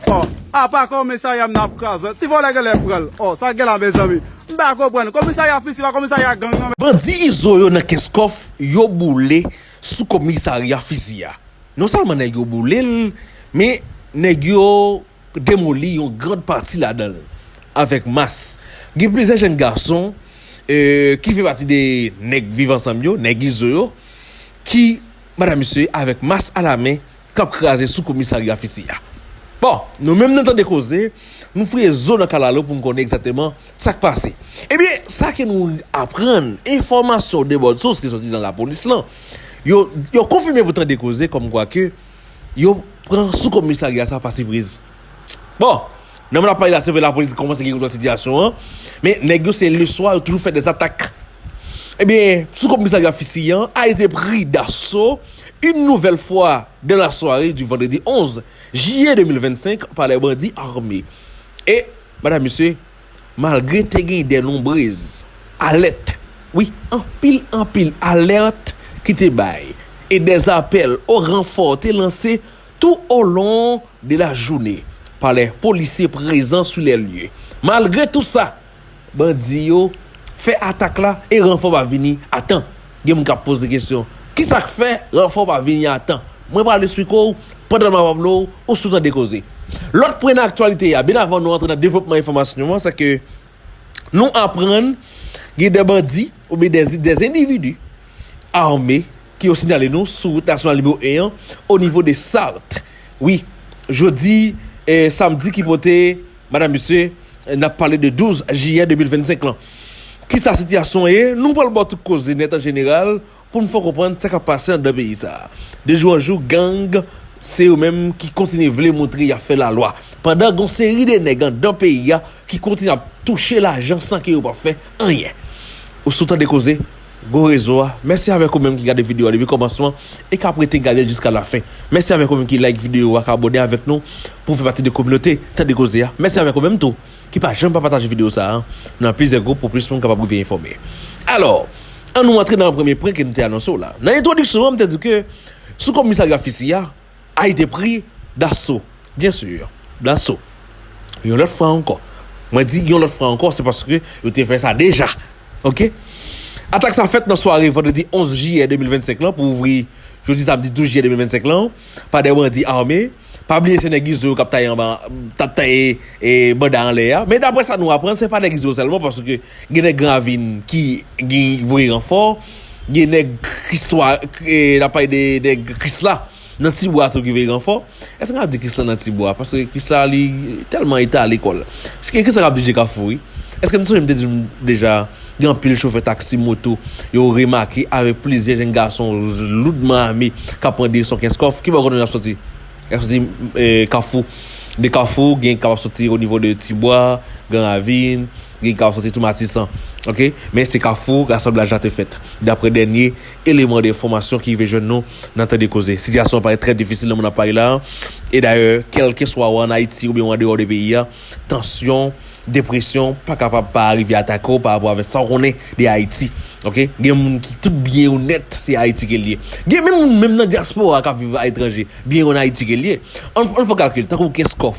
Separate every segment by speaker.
Speaker 1: Oh, à part commissariat n'a pas si vous voulez que les prendre. Oh, ça gueule à mes amis. M'pa comprendre. Commissariat fiscal, commissariat gang.
Speaker 2: Bandi iso yo nan Keskof, yo boule sous commissariat Fizia. Non seulement nèg yo boule, mais nèg yo démoli une grande partie là-dedans avec masse. Il y a plusieurs jeunes garçons qui fait partie des nèg vivant ensemble yo, nèg iso yo qui madame monsieur avec masse à la main cap crasé sous commissariat Fizia. Bon, nous même dans temps de causer, nous faisons zone kalalo pour nous connaître exactement ça qui passe. Eh bien, ça que nous apprenons information de bonnes sources qui sont dans la police là. Yo confirmé pour temps de causer comme quoi que yo prend sous commissariat ça passe prise. Bon, nous on a parlé là c'est la police commence à gérer la situation hein? Mais négocier le soir yo toujours fait des attaques. Eh bien, sous commissariat Fissillan a été pris d'assaut une nouvelle fois dans la soirée du vendredi 11 juillet 2025 par les bandits armés. Et, madame, monsieur, malgré des nombreuses alertes, oui, en pile alerte qui te baille et des appels au renfort étaient lancés tout au long de la journée par les policiers présents sur les lieux. Malgré tout ça, bandits fait attaque là et renfort va venir à temps. Je me pose des questions. Qui ça fait renfort va venir à temps? Moi pas l'expliquer pendant ma Pablo ou sous temps de causer. L'autre point d'actualité bien avant nous entrer dans le développement information c'est que nous apprenons qu'il y a des bandits ou bien des individus armés qui ont signalé nous sur route nationale numéro 1 au niveau de Sarthe. Oui, jeudi et samedi qui votait madame monsieur n'a parlé de 12 juillet 2025 là. Qui sa situation est, nous parlons pas toute cause net en général pour nous faire comprendre ce qui a passé dans le pays ça. De jour en jour, gang, c'est eux-mêmes qui continuent à montrer à faire la loi. Pendant une série de nègres dans le pays qui continuent à toucher l'argent sans qu'ils n'aient pas fait rien. Au sous-temps de causer, go réseau. Merci avec vous-même qui regarde la vidéo depuis le commencement et qui a prêté regarder jusqu'à la fin. Merci avec vous-même qui like la vidéo, qui abonné avec nous pour faire partie de la communauté. Tant de causer. Merci avec vous-même tout. Qui pas jamais partager la vidéo ça. Dans plusieurs groupes pour plus de monde capable de vous informer. Alors, on nous entre dans le premier point que nous t'ai annoncé là. Dans l'introduction, on m'a dit que sous commissariat Fissillan a été pris d'assaut. Bien sûr, d'assaut. Il y a l'autre fois encore. Moi dit il y a l'autre fois encore c'est parce que vous avez fait ça déjà. OK? Attaque ça faite dans soirée vendredi 11 juillet 2025 là pour ouvrir jeudi samedi 12 juillet 2025 là par des bandits armés. Pas oublier c'est nèg iso k'ap taille en bas taille et banda en l'air mais d'après ça nous apprendre c'est pas nèg iso seulement parce que il y a des gravines qui voient renfort il y a des soit la paille des Chris là dans petit bois tout qui veut renfort est-ce qu'on a dit Chris là dans petit bois parce que Chris là tellement était à l'école est-ce que ça a dit Kafoui est-ce que nous sommes déjà grand pile chauffeur taxi moto yo remarqué avec plusieurs jeunes garçons lourdement armés qui prend des 15 coffres qui va continuer à sortir. Il y a Carrefour. Des Carrefour, il y a sortir au niveau de Tibois, Grand Ravine, il y a sortir tout Matissan. OK? Mais c'est Carrefour, l'assemblage a été fait. D'après dernier élément d'information qui veut jeune nous dans temps de causer. Situation paraît très difficile dans mon appareil là. Et d'ailleurs, quel que soit en Haïti ou bien en dehors des pays, tension, dépression, pas capable de arriver à attaquer par rapport avec ça on est de Haïti. OK? Il y a des gens qui tout bien honnête, c'est Haïti qui est lié. Il y a même dans la diaspora qui vivent à l'étranger, bien en Haïti qui est lié. On faut calculer, tant qu'on Keskof.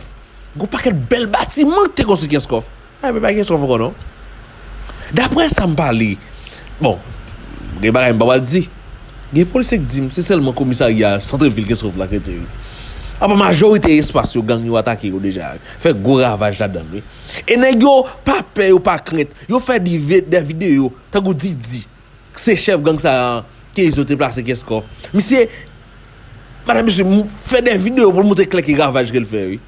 Speaker 2: Il y a pas quel bel bâtiment qui est construit Keskof. Ah, mais pas Keskof encore non. D'après ça me parle. Bon, il y a des dit. Les policiers disent c'est seulement commissariat centre-ville Keskof là que la majorité espace yo gang yo attaqué déjà fait gros ravage là-dedans oui. Et nèg yo pas peur ou pas crainte yo fait des vidéos tant que Didi c'est chef gang ça qui ils ont déplacé Keskof monsieur madame monsieur fait des vidéos pour montrer clair qui ravage qu'elle fait oui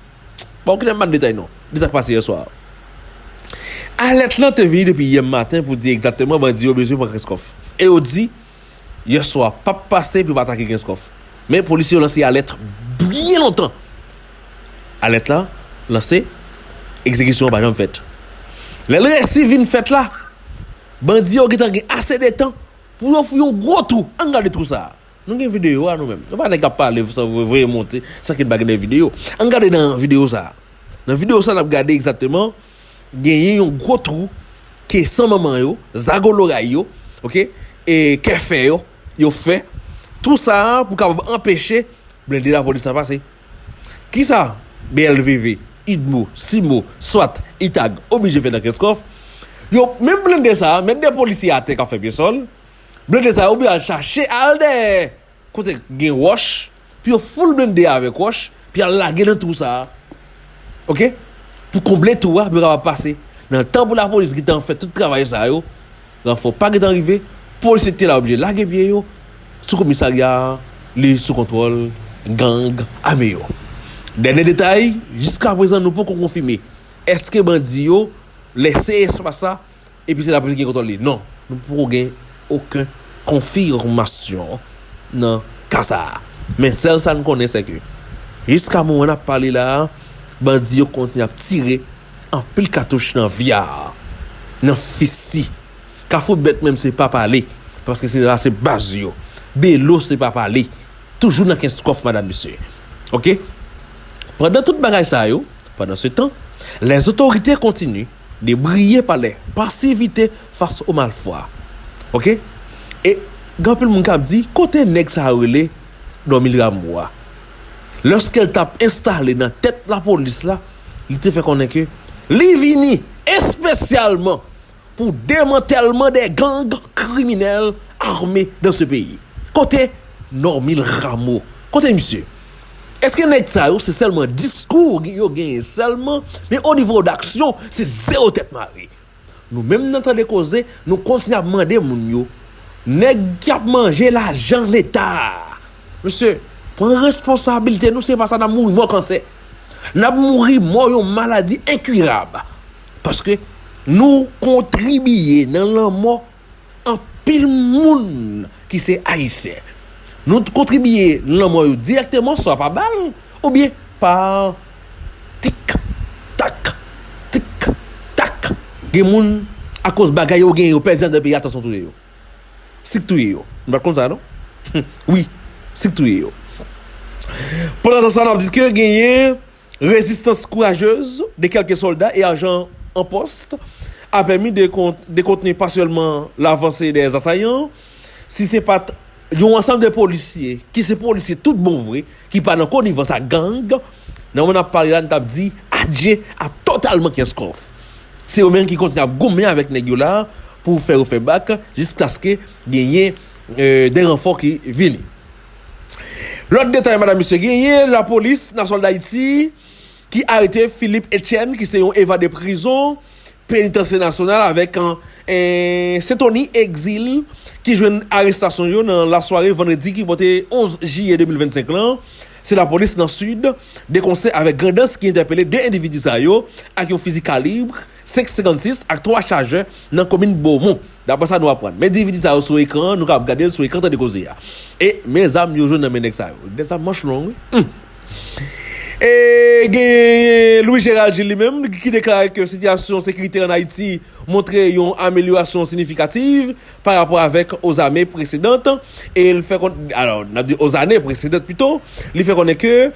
Speaker 2: bon que pas de détail non ça passé hier soir alerte là te venu depuis hier matin pour dire exactement bandi yo besoin pour Keskof et on dit hier soir pas passer pour attaquer Keskof mais policiers ont lancé alerte bien longtemps. Alerte là, lancé, exécution par exemple faite. Les récits viennent fait là. Bandits ont assez de temps pour faire un gros trou. Regardez tout ça. Nous avons une vidéo à nous-mêmes. Nous ne pouvons pas parler, vous voyez monter, ça qui est des vidéos. Regardez dans la vidéo ça. Dans la vidéo ça, on a regardé exactement, il y a un gros trou qui est sans maman, Zagolora, ok? Et Kefe, yo fait. Tout ça pour empêcher blindé la police à passer. Qui ça? BLVV, IDMO, SIMO, SWAT, ITAG, obligé faire dans Keskov. Yo, même blindé ça, mettre des policiers à terre qui fait bien sol. Blindé ça, obligé à chercher à des côté gen wash, puis yo full blindé avec wash, puis à laguer dans tout ça. OK? Pour combler tout ça, puis on va passer. Dans le temps pour la police qui t'en fait tout travail ça yo, il faut pas que arriver, police était là obligé laguer pied yo, sous commissariat, les sous contrôle, gang, armée yo. Dernier détail, jusqu'à présent nous pouvons confirmer est-ce que bandi yo laisser espace ça et puis c'est la police qui contrôle. Non, nous pouvons gagner aucune confirmation non cas ça. Mais celle ça nous connaît c'est que jusqu'à moment on a parlé là, bandi yo continue à tirer en pile cartouche dans viard, dans fissi. Kafou bête même c'est pas parler parce que c'est là c'est base yo. Bélo c'est pas parler. Toujours dans 15 coffre madame monsieur. OK? Pendant toute bagaille ça yo, pendant ce temps, les autorités continuent de briller par leur passivité face au malfoi. OK? Et grand pile moun k'ap dit côté nèg ça relé dormir ramoua. Lorsqu'elle t'a installé dans tête la police là, il te fait connaître que li vini spécialement pour démantèlement des gangs criminels armés dans ce pays. Côté Normil Rameau. Côté monsieur, est-ce que nèg ça c'est seulement discours yo gagne seulement, mais au niveau d'action, c'est zéro tête marée. Nous même dans temps de causer, nous continuons à demander moun yo, nèg qui a mangé l'argent l'État. Monsieur, prends responsabilité, nous c'est pas ça n'a mourir mort cancer. N'a mourir mort une maladie incurable. Parce que nous contribuons dans la mort en pile moun qui c'est haïtien. Nous contribuons dans la mort directement soit par balle ou bien par tic tac tic tac. Gen moun à cause bagay yo gen yo président de pays attention tout yo. C'est tout yo. Vous pas comme ça non? Oui, c'est tout yo. Pendant ce temps, on dit que gagner résistance courageuse de quelques soldats et agents en poste a permis de contenir pas seulement l'avancée des assaillants, si c'est pas un ensemble de policiers, qui c'est policiers tout bon vrai, qui pas dans connivence à gang, non on a parlé là, on a dit adjé à totalement 15 coffres. C'est eux-mêmes qui continuent à gommer avec nèg yo là pour faire back jusqu'à ce que gagner des renforts qui viennent. L'autre détail, madame, monsieur, gagné la police nationale d'Haïti qui a arrêté Philippe Etienne, qui s'est évadé de prison, pénitentiaire nationale avec un Setoni exil, qui joue une arrestation dans la soirée vendredi qui portait 11 juillet 2025 là. C'est la police dans le sud, des conseils avec grandance qui interpellé deux individus avec un fusil calibre 5,56 avec 3 chargeurs dans la commune Beaumont. D'après ça, nous apprenons. Mais individus sur l'écran, nous avons regardé sur l'écran de causer. Et mes amis, nous jouons dans mes ça. Des amis manches longues. Et Louis Gérald Gilles lui-même qui déclare que la situation sécuritaire en Haïti montrait une amélioration significative par rapport avec aux années précédentes. Et il fait alors, on a dit aux années précédentes plutôt, il fait connaître que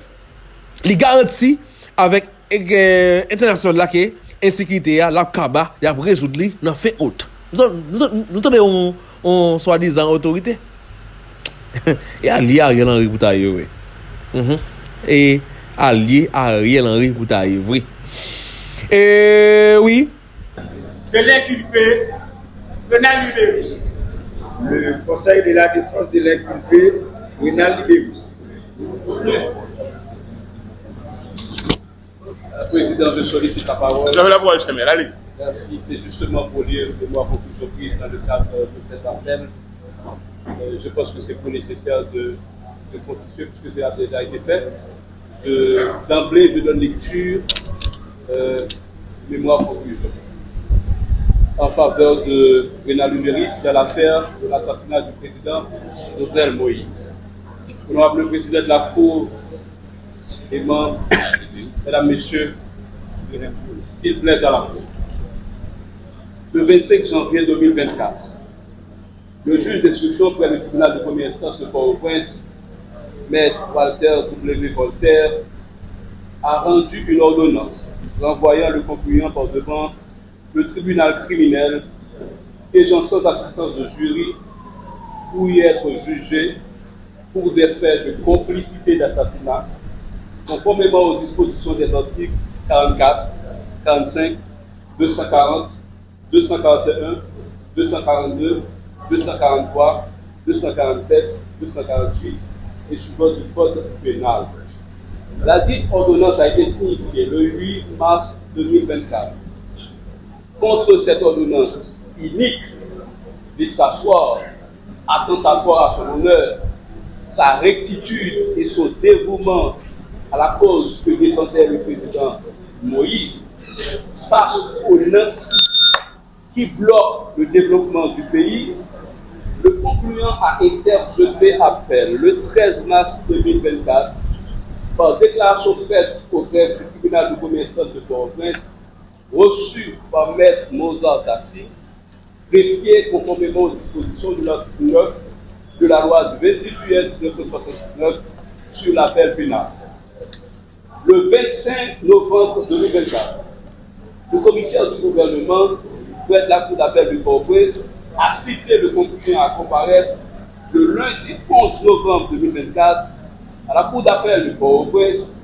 Speaker 2: les garanties avec international là que insécurité la Kaba y a résoudre li dans fait autre. Nous tenons on soi-disant autorité. Et allié à rien Henri pour tailler. Et allié à Ariel Henry pour tailler, vrai. Et oui.
Speaker 3: Que l'inculpé Renal Libérus.
Speaker 4: Le Conseil de la défense de l'inculpé Renal Libérus.
Speaker 5: Président, je sollicite la parole.
Speaker 3: Vous avez la parole, Chemin, allez.
Speaker 5: Merci. C'est justement pour dire que moi, beaucoup de surprises dans le cadre de cet appel. Je pense que c'est plus nécessaire de constituer, puisque ça a déjà été fait. D'emblée, je donne lecture, mémoire conclusion, en faveur de Renal Libérus dans l'affaire de l'assassinat du président Jovenel Moïse. Honorable président de la Cour et membres, mesdames, messieurs, qu'il plaise à la Cour. Le 25 janvier 2024, le juge d'instruction près le tribunal de première instance de Port-au-Prince, Maître Walter W. Voltaire, a rendu une ordonnance renvoyant le concluant par devant le tribunal criminel siégeant sans assistance de jury pour y être jugé pour des faits de complicité d'assassinat, conformément aux dispositions des articles 44, 45, 240, 241, 242, 243, 247, 248 et suivant du code pénal. La dite ordonnance a été signifiée le 8 mars 2024. Contre cette ordonnance inique, de s'asseoir, attentatoire à son honneur, sa rectitude et son dévouement à la cause que défendait le président Moïse face aux nantis qui bloquent le développement du pays, le concluant a interjeté appel le 13 mars 2024 par déclaration faite au greffe du tribunal de première instance de Port-au-Prince, reçu par Maître Mozart Tassi, greffier conformément aux dispositions de l'article 9 de la loi du 26 juillet 1969 sur l'appel pénal. Le 25 novembre 2024, le commissaire du gouvernement, près de la cour d'appel du Port-au-Prince, a cité le concluant à comparaître le lundi 11 novembre 2024 à la cour d'appel du Port-au-Prince,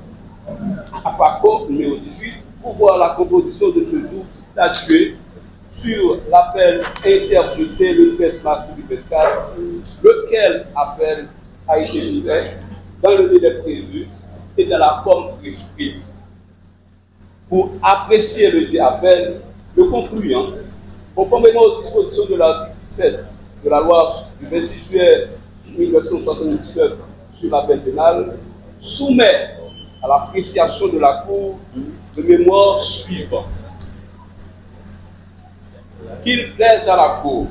Speaker 5: à Paco numéro 18, pour voir la composition de ce jour statué sur l'appel interjeté le 13 mars 2024, lequel appel a été livré dans le délai prévu et dans la forme prescrite. Pour apprécier le dit appel, le concluant, conformément aux dispositions de l'article 17 de la loi du 26 juillet 1979 sur l'appel pénal, soumet à l'appréciation de la Cour de mémoire suivant. Qu'il plaise à la Cour,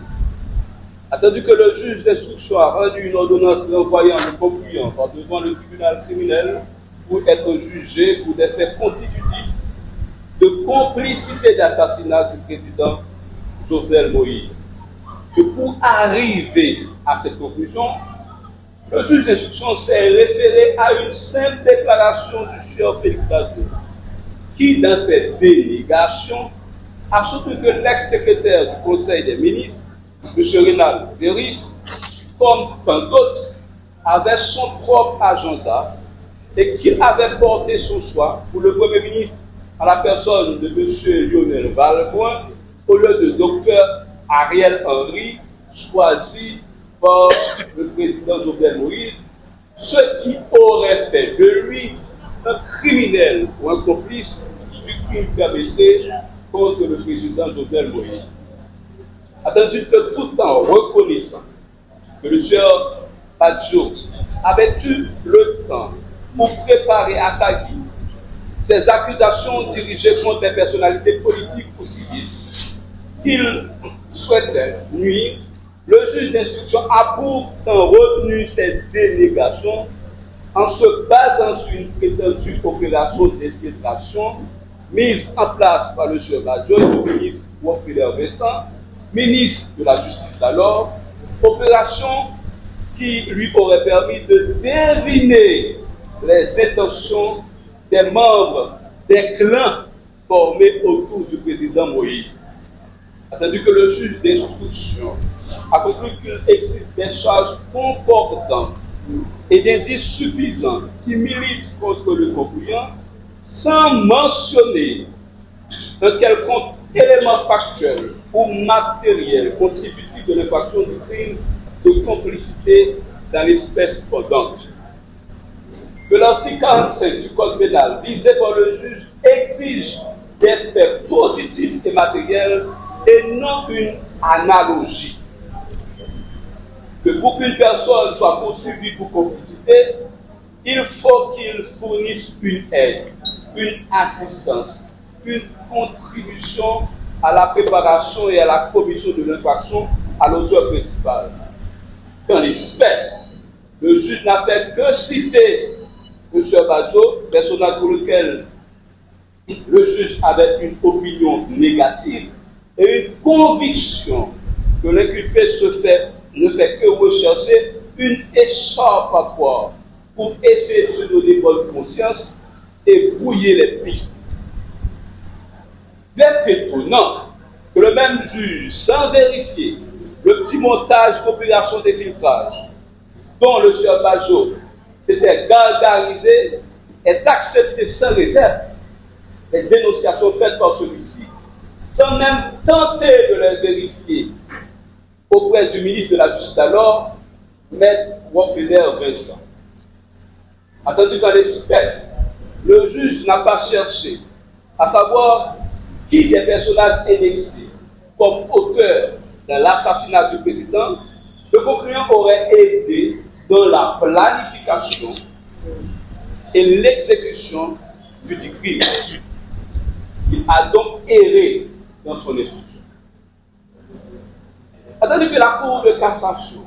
Speaker 5: attendu que le juge d'instruction a rendu une ordonnance renvoyant le concluant par devant le tribunal criminel pour être jugé pour des faits constitutifs de complicité d'assassinat du président Jovenel Moïse, que pour arriver à cette conclusion, le juge d'instruction s'est référé à une simple déclaration du sieur Félix Bazot, qui, dans cette délégation, a soutenu que l'ex-secrétaire du Conseil des ministres, M. Rénal Péris, comme tant d'autres, avait son propre agenda et qu'il avait porté son choix pour le Premier ministre à la personne de M. Lionel Valmoin au lieu de Dr Ariel Henry, choisi par le président Jovenel Moïse, ce qui aurait fait de lui un criminel ou un complice du crime perpétré contre le président Jovenel Moïse. Attendu que tout en reconnaissant que le sieur Badjo avait eu le temps pour préparer à sa guise ces accusations dirigées contre des personnalités politiques ou civiles qu'il souhaitait nuire, le juge d'instruction a pourtant retenu cette délégation en se basant sur une prétendue opération d'infiltration mise en place par le sieur Badjo et le ministre Woffiler Vincent, ministre de la Justice d'alors, opération qui lui aurait permis de deviner les intentions des membres des clans formés autour du président Moïse. Attendu que le juge d'instruction a conclu qu'il existe des charges concordantes et d'indices suffisants qui militent contre le concluant, sans mentionner un quelconque élément factuel ou matériel constitutif de l'infraction du crime de complicité dans l'espèce pendante. Que l'article 45 du Code pénal visé par le juge exige des faits positifs et matériels et non une analogie. Que pour qu'une personne soit poursuivie pour complicité, il faut qu'il fournisse une aide, une assistance, une contribution à la préparation et à la commission de l'infraction à l'auteur principal. Qu'en l'espèce, le juge n'a fait que citer M. Badjo, personnage pour lequel le juge avait une opinion négative et une conviction que l'inculpé ne fait que rechercher une écharpe à foire pour essayer de se donner bonne conscience et brouiller les pistes. Il est étonnant que le même juge, sans vérifier le petit montage d'opération d'infiltrage dont le sieur Badjo s'était gargarisé, est d'accepter sans réserve les dénonciations faites par celui-ci, sans même tenter de les vérifier auprès du ministre de la Justice d'alors, Maître Rockefeller Vincent. Attendu qu'en l'espèce, le juge n'a pas cherché à savoir qui des personnages énexés comme auteur de l'assassinat du président, le concluant aurait aidé dans la planification et l'exécution du crime. Il a donc erré dans son instruction. Attendu que la Cour de cassation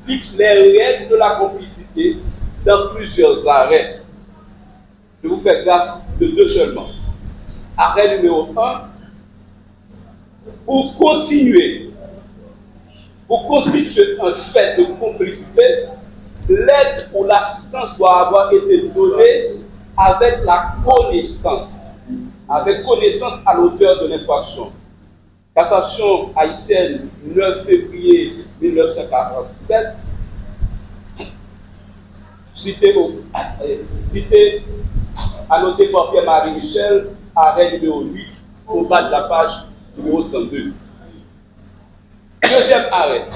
Speaker 5: fixe les règles de la complicité dans plusieurs arrêts, je vous fais grâce de deux seulement. Arrêt numéro 1, pour continuer, pour constituer un fait de complicité, l'aide ou l'assistance doit avoir été donnée avec la connaissance, à l'auteur de l'infraction. Cassation haïtienne, 9 février 1947, cité annoté par Pierre-Marie Michel, arrêt numéro 8, au bas de la page numéro 32. Deuxième arrêt.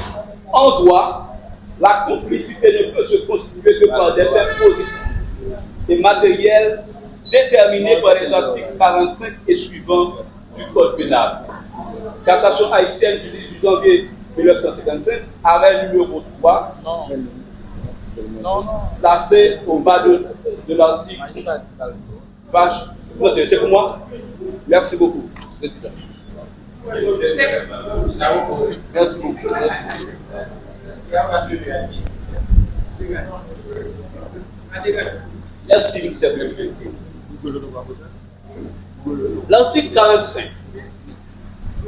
Speaker 5: En droit, la complicité ne peut se constituer que par des faits positifs et matériels déterminés par les articles 45 et suivants du Code pénal. Cassation haïtienne du 18 janvier 1955, arrêt numéro 3, placé au bas de l'article. Page. C'est pour moi. Merci beaucoup, Président. Merci beaucoup. Merci, monsieur le Président. L'article 45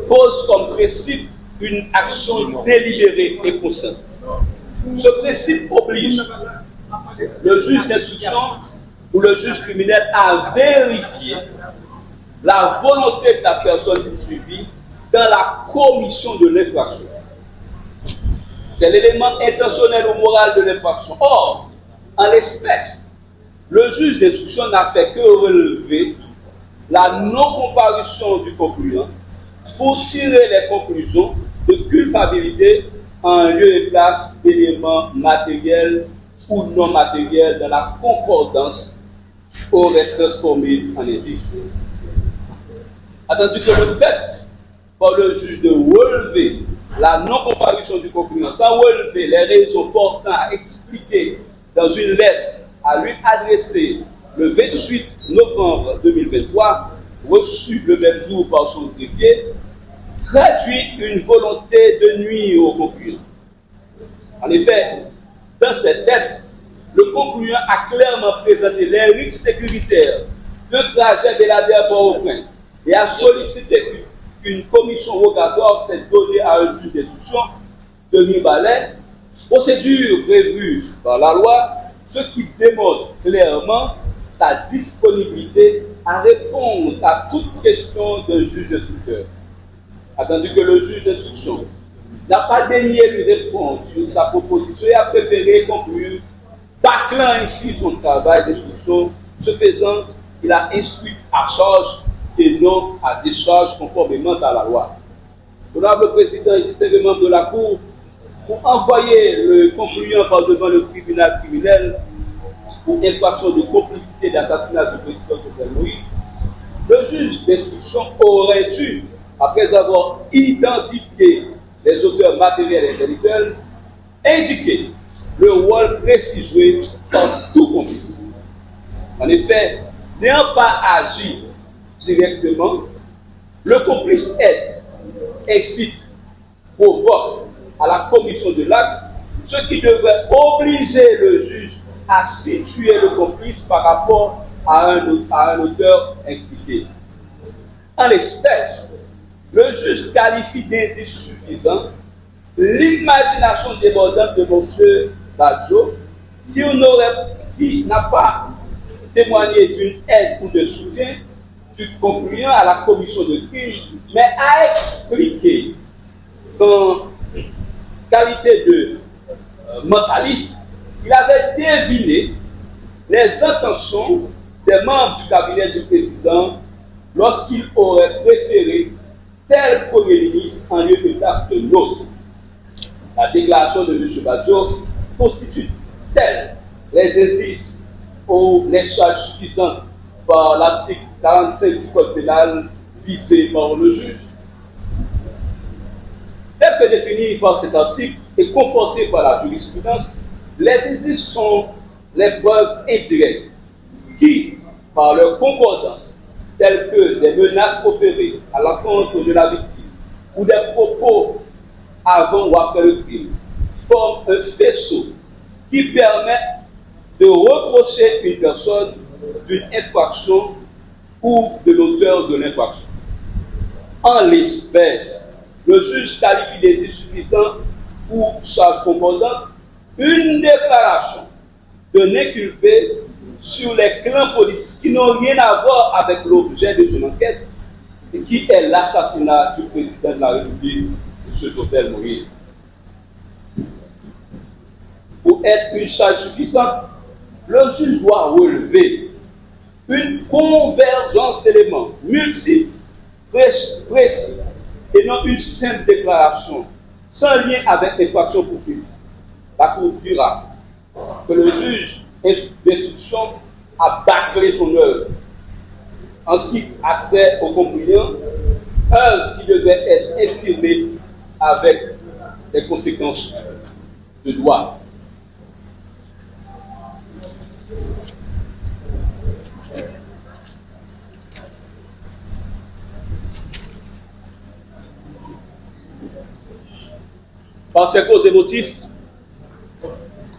Speaker 5: pose comme principe une action délibérée et consciente. Ce principe oblige le juge d'instruction ou le juge criminel à vérifier la volonté de la personne poursuivie dans la commission de l'infraction. C'est l'élément intentionnel ou moral de l'infraction. Or, en l'espèce, le juge d'instruction n'a fait que relever la non-comparution du concluant pour tirer les conclusions de culpabilité en lieu et place d'éléments matériels ou non matériels dans la concordance aurait transformé en indice. Attendu que le fait par le juge de relever la non-comparution du concluant sans relever les raisons portant à expliquer dans une lettre à lui adressée le 28 novembre 2023, reçue le même jour par son greffier, traduit une volonté de nuire au concluant. En effet, dans cette lettre, le concluant a clairement présenté les risques sécuritaires de trajet de la Port-au-Prince et a sollicité qu'une commission rogatoire soit donnée à un juge d'instruction de mi-balai, procédure prévue par la loi, ce qui démontre clairement sa disponibilité à répondre à toute question d'un juge instructeur. Attendu que le juge d'instruction n'a pas daigné lui répondre sur sa proposition et a préféré conclure, bâclant ici son travail d'instruction. Ce faisant, il a instruit à charge et non à décharge conformément à la loi. L'honorable président et distingué membre de la Cour, pour envoyer le concluant par devant le tribunal criminel pour infraction de complicité d'assassinat du président Jovenel Moïse, le juge d'instruction aurait dû, après avoir identifié les auteurs matériels et intellectuels, indiquer le rôle précis joué par tout complice. En effet, n'ayant pas agi directement, le complice aide, incite, provoque à la commission de l'acte, ce qui devrait obliger le juge à situer le complice par rapport à un auteur impliqué. En l'espèce, le juge qualifie d'indice suffisant l'imagination débordante de M. Badjo, qui n'a pas témoigné d'une aide ou de soutien du concluant à la commission de crime, mais a expliqué qu'en qualité de mentaliste, il avait deviné les intentions des membres du cabinet du président lorsqu'il aurait préféré tel Premier ministre en lieu de place que l'autre. La déclaration de M. Badjo constitue-t-elle les indices ou les charges suffisantes par l'article 45 du Code pénal visé par le juge? Tel que défini par cet article et conforté par la jurisprudence, les indices sont les preuves indirectes qui, par leur concordance, telles que des menaces proférées à l'encontre de la victime ou des propos avant ou après le crime, forment un faisceau qui permet de reprocher une personne d'une infraction ou de l'auteur de l'infraction. En l'espèce, le juge qualifie des insuffisants ou charges composantes une déclaration d'un inculpé sur les clans politiques qui n'ont rien à voir avec l'objet de son enquête et qui est l'assassinat du président de la République, M. Jovenel Moïse. Pour être une charge suffisante, le juge doit relever une convergence d'éléments multiples, précis, et non une simple déclaration sans lien avec l'infraction poursuivie. La Cour dira que le juge d'instruction a bâclé son œuvre en ce qui a trait au concluant, œuvre qui devait être infirmée avec les conséquences de droit. Par ces causes et motifs,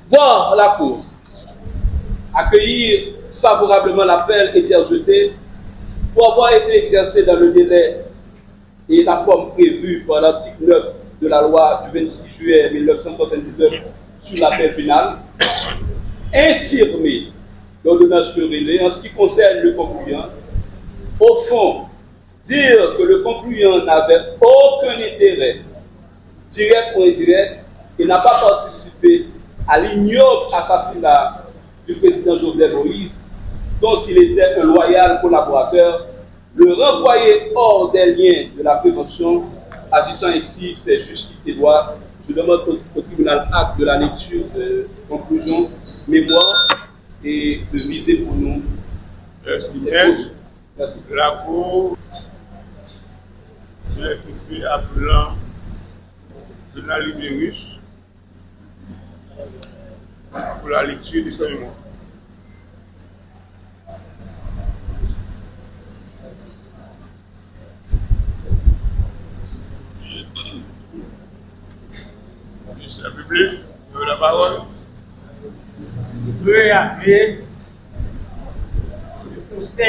Speaker 5: voir la Cour accueillir favorablement l'appel interjeté pour avoir été exercé dans le délai et la forme prévue par l'article 9 de la loi du 26 juillet 1979 sur l'appel pénal, infirmer l'ordonnance querellée en ce qui concerne le concluant. Au fond, dire que le concluant n'avait aucun intérêt, direct ou indirect, et n'a pas participé à l'ignoble assassinat du président Jovenel Moïse, dont il était un loyal collaborateur, le renvoyer hors des liens de la prévention, agissant ici, c'est justice et droit. Je demande au tribunal acte de la lecture de conclusion, mémoire et de viser pour nous.
Speaker 3: Merci.
Speaker 5: Merci.
Speaker 3: La Cour est écrit appelant Jovenel Libérus pour la lecture de sa mémoire. Monsieur le public, vous avez la parole.
Speaker 6: Je veux appeler le procès